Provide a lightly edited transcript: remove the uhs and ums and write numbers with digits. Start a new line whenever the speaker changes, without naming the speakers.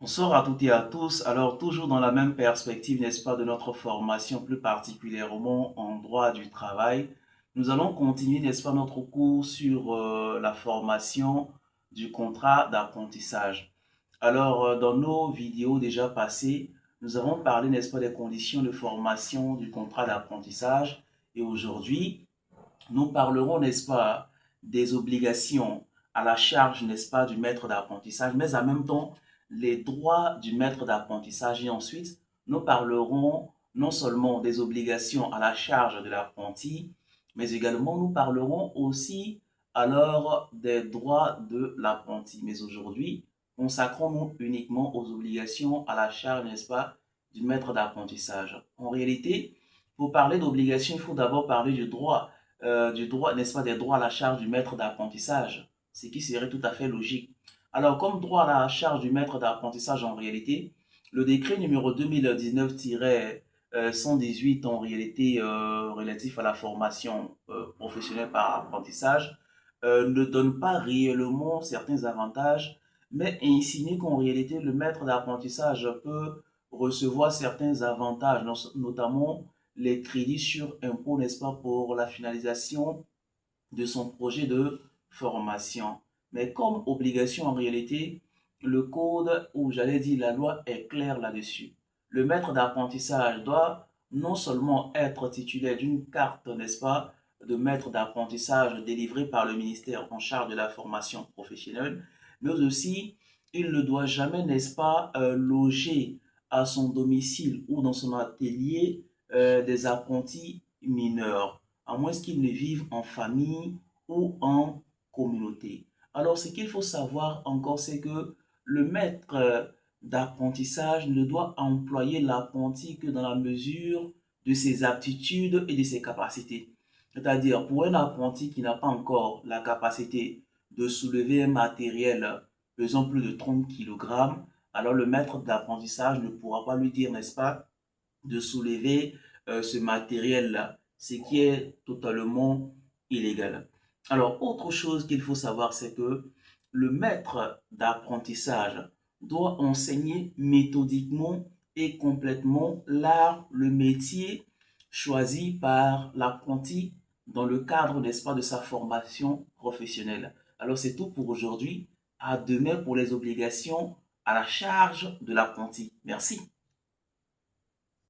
Bonsoir à toutes et à tous. Alors, toujours dans la même perspective, n'est-ce pas, de notre formation, plus particulièrement en droit du travail, nous allons continuer, n'est-ce pas, notre cours sur la formation du contrat d'apprentissage. Alors, dans nos vidéos déjà passées, nous avons parlé, n'est-ce pas, des conditions de formation du contrat d'apprentissage. Et aujourd'hui, nous parlerons, n'est-ce pas, des obligations à la charge, n'est-ce pas, du maître d'apprentissage, mais en même temps, les droits du maître d'apprentissage. Et ensuite, nous parlerons non seulement des obligations à la charge de l'apprenti, mais également nous parlerons aussi alors des droits de l'apprenti. Mais aujourd'hui, consacrons-nous uniquement aux obligations à la charge, n'est-ce pas, du maître d'apprentissage. En réalité, pour parler d'obligations, il faut d'abord parler du droit, n'est-ce pas, des droits à la charge du maître d'apprentissage, ce qui serait tout à fait logique. Alors, comme droit à la charge du maître d'apprentissage en réalité, le décret numéro 2019-118 en réalité relatif à la formation professionnelle par apprentissage ne donne pas réellement certains avantages, mais insinue qu'en réalité le maître d'apprentissage peut recevoir certains avantages, notamment les crédits sur impôt, n'est-ce pas, pour la finalisation de son projet de formation. Mais comme obligation en réalité, le code, ou j'allais dire la loi, est claire là-dessus. Le maître d'apprentissage doit non seulement être titulaire d'une carte, n'est-ce pas, de maître d'apprentissage délivrée par le ministère en charge de la formation professionnelle, mais aussi il ne doit jamais, n'est-ce pas, loger à son domicile ou dans son atelier des apprentis mineurs, à moins qu'ils ne vivent en famille ou en communauté. Alors, ce qu'il faut savoir encore, c'est que le maître d'apprentissage ne doit employer l'apprenti que dans la mesure de ses aptitudes et de ses capacités. C'est-à-dire, pour un apprenti qui n'a pas encore la capacité de soulever un matériel pesant plus de 30 kg, alors le maître d'apprentissage ne pourra pas lui dire, n'est-ce pas, de soulever ce matériel-là, ce qui est totalement illégal. Alors, autre chose qu'il faut savoir, c'est que le maître d'apprentissage doit enseigner méthodiquement et complètement l'art, le métier choisi par l'apprenti dans le cadre, n'est-ce pas, de sa formation professionnelle. Alors, c'est tout pour aujourd'hui. À demain pour les obligations à la charge de l'apprenti. Merci.